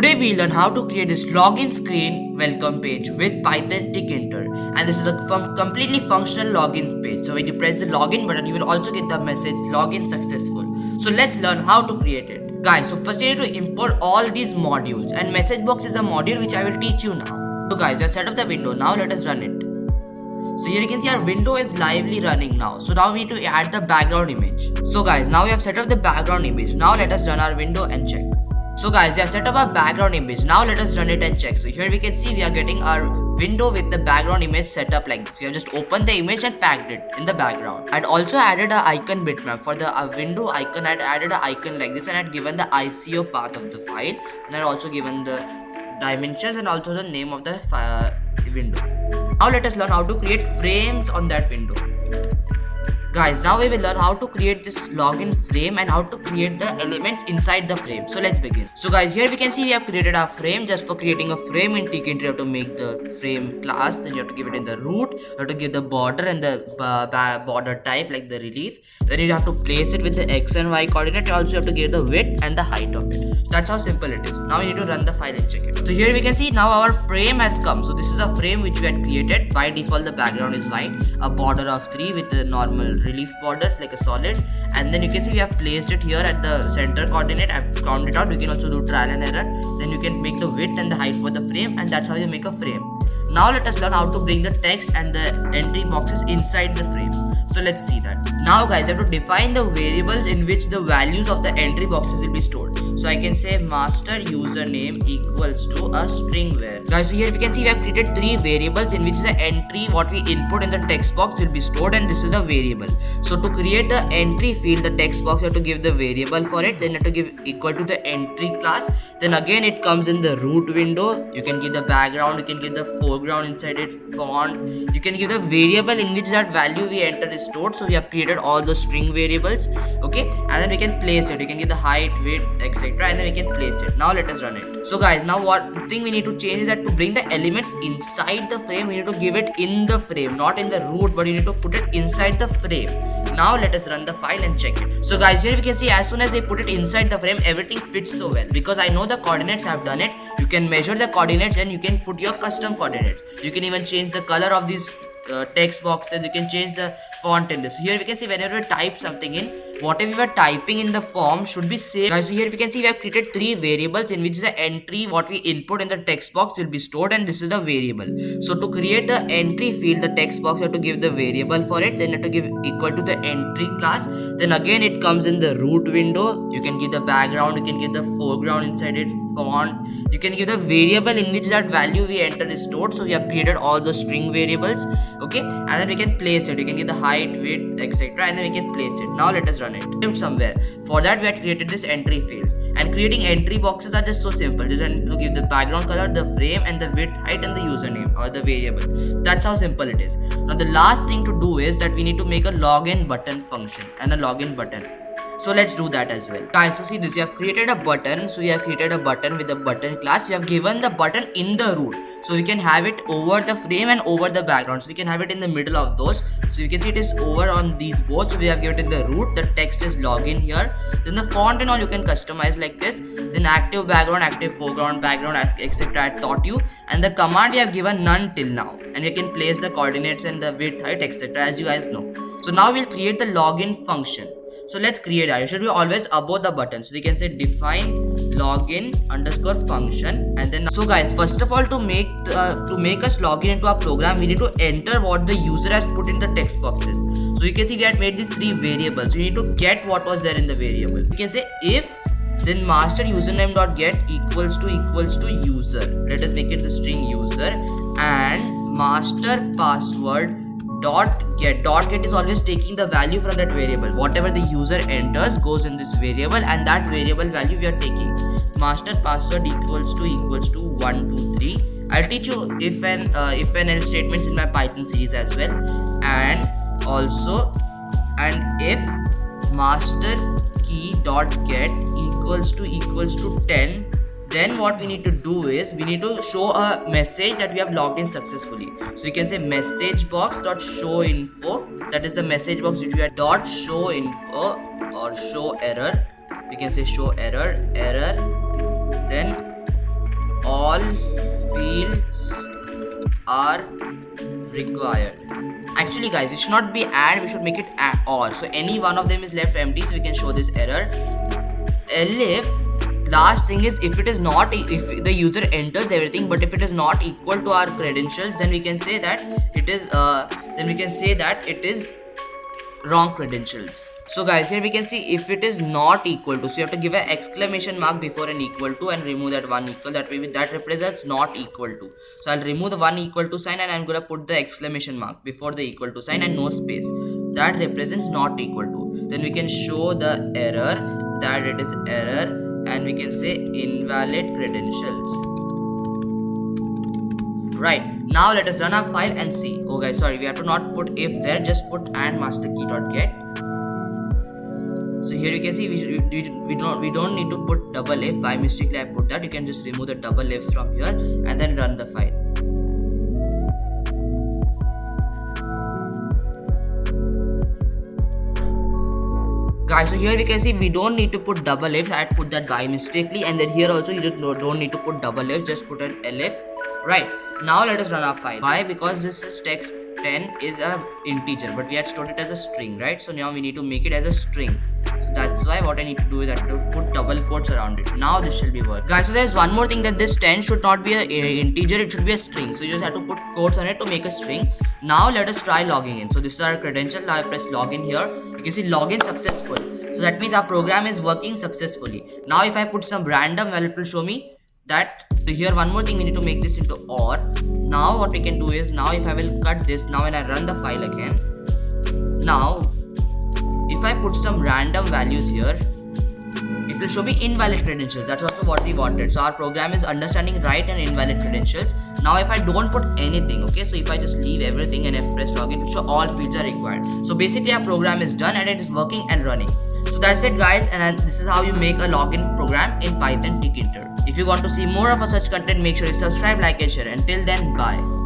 Today we learn how to create this login screen welcome page with Python Tkinter, and this is a completely functional login page. So when you press the login button, you will also get the message login successful. So let's learn how to create it. Guys, so first you need to import all these modules, and message box is a module which I will teach you now. So guys, I set up the window. Now let us run it. So here you can see our window is lively running now. So now we need to add the background image. So guys, now we have set up the background image. Now let us run our window and check. So guys, we have set up our background image. Now let us run it and check. So here we can see we are getting our window with the background image set up like this. We have just opened the image and packed it in the background. I'd also added an icon bitmap for the window icon. I'd added an icon like this, and I'd given the ICO path of the file, and I'd also given the dimensions and also the name of the window. Now let us learn how to create frames on that window. Guys, now we will learn how to create this login frame and how to create the elements inside the frame. So let's begin. So guys, here we can see we have created a frame. Just for creating a frame in Tkinter, you have to make the frame class. Then you have to give it in the root. You have to give the border and the border type like the relief. Then you have to place it with the x and y coordinate. You also have to give the width and the height of it. So that's how simple it is. Now we need to run the file and check it. So here we can see now our frame has come. So this is a frame which we had created. By default, the background is white. A border of 3 with the normal relief border like a solid, and then you can see we have placed it here at the center coordinate. I've counted it out. You can also do trial and error. Then you can make the width and the height for the frame, and that's how you make a frame. Now let us learn how to bring the text and the entry boxes inside the frame. So let's see that. Now guys, I have to define the variables in which the values of the entry boxes will be stored. So I can say master username equals to a string var. Guys, so here we can see we have created 3 variables in which the entry what we input in the text box will be stored, and this is the variable. So to create the entry field, the text box, you have to give the variable for it. Then you have to give equal to the entry class. Then again it comes in the root window. You can give the background, you can give the foreground inside it, font. You can give the variable in which that value we enter is stored. So we have created all the string variables, okay, and then we can place it. You can give the height, width, etc., and then we can place it. Now let us run it. So guys, now what thing we need to change is that to bring the elements inside the frame, we need to give it in the frame, not in the root, but you need to put it inside the frame. Now let us run the file and check it. So guys, here we can see as soon as I put it inside the frame, everything fits so well because I know the coordinates. I've done it. You can measure the coordinates and you can put your custom coordinates. You can even change the color of these text boxes. You can change the font in this. Here we can see whenever we type something in, whatever we are typing in the form should be saved. Guys, so here we can see we have created 3 variables in which the entry what we input in the text box will be stored, and this is the variable. So to create the entry field, the text box, you have to give the variable for it. Then you have to give equal to the entry class. Then again it comes in the root window. You can give the background, you can give the foreground inside it, font. You can give the variable in which that value we enter is stored. So we have created all the string variables, okay, and then we can place it. You can give the height, width, etc., and then we can place it. Now let us run it somewhere. For that we had created this entry fields, and creating entry boxes are just so simple. Just to give the background color, the frame, and the width, height, and the username or the variable. That's how simple it is. Now the last thing to do is that we need to make a login button function and a login button. So let's do that as well. Guys, so see this, you have created a button. So you have created a button with a button class. You have given the button in the root. So you can have it over the frame and over the background. So you can have it in the middle of those. So you can see it is over on these both. So we have given it in the root. The text is login here. Then the font and all you can customize like this. Then active background, active foreground, background, etc. I taught you. And the command we have given none till now. And you can place the coordinates and the width, height, etc. as you guys know. So now we'll create the login function. So let's create that. It should be always above the button. So we can say define login underscore function, and then so guys, first of all, to make us login into our program, we need to enter what the user has put in the text boxes. So you can see we had made these 3 variables. You need to get what was there in the variable. You can say if then master username dot get equals to user. Let us make it the string user, and master password dot get is always taking the value from that variable. Whatever the user enters goes in this variable, and that variable value we are taking. Master password equals to 1 2 3. I'll teach you if and else statements in my Python series as well. And also, and if master key dot get equals to 10, then what we need to do is we need to show a message that we have logged in successfully. So you can say message box dot show info. That is the message box which we had dot show info or show error. We can say show error. Then all fields are required. Actually guys, it should not be and, we should make it or. So any one of them is left empty, so we can show this error. Elif, last thing is, if it is not, if the user enters everything but if it is not equal to our credentials, then we can say that it is wrong credentials. So guys, here we can see if it is not equal to, so you have to give an exclamation mark before an equal to and remove that one equal, that way that represents not equal to. So I'll remove the one equal to sign and I'm gonna put the exclamation mark before the equal to sign and no space, that represents not equal to. Then we can show the error, that it is error, and we can say invalid credentials. Right, now let us run our file and see. Oh guys, sorry, we have to not put if there, just put and master key dot get. So here you can see we don't need to put double if. By mistakenly I put that. You can just remove the double ifs from here and then run the file. Guys, so here we can see we don't need to put double if. I put that by mistakenly, and then here also you just don't need to put double if, just put an elif. Right, now let us run our file. Why? Because this is text 10 is a integer, but we had stored it as a string, right? So now we need to make it as a string. So that's why what I need to do is I have to put double quotes around it. Now this shall be work. Guys, so there's one more thing, that this 10 should not be an integer, it should be a string. So you just have to put quotes on it to make a string. Now let us try logging in. So this is our credential. Now I press login here. You can see login successful. So that means our program is working successfully. Now if I put some random value, it will show me that. So here one more thing, we need to make this into OR. Now what we can do is, now if I will cut this, now when I run the file again, now if I put some random values here, it will show me invalid credentials. That's also what we wanted. So our program is understanding right and invalid credentials. Now if I don't put anything, okay, so if I just leave everything and if press login, it will show all fields are required. So basically our program is done and it is working and running. So that's it guys, and this is how you make a login program in Python Tkinter. If you want to see more of such content, make sure you subscribe, like and share. Until then, bye.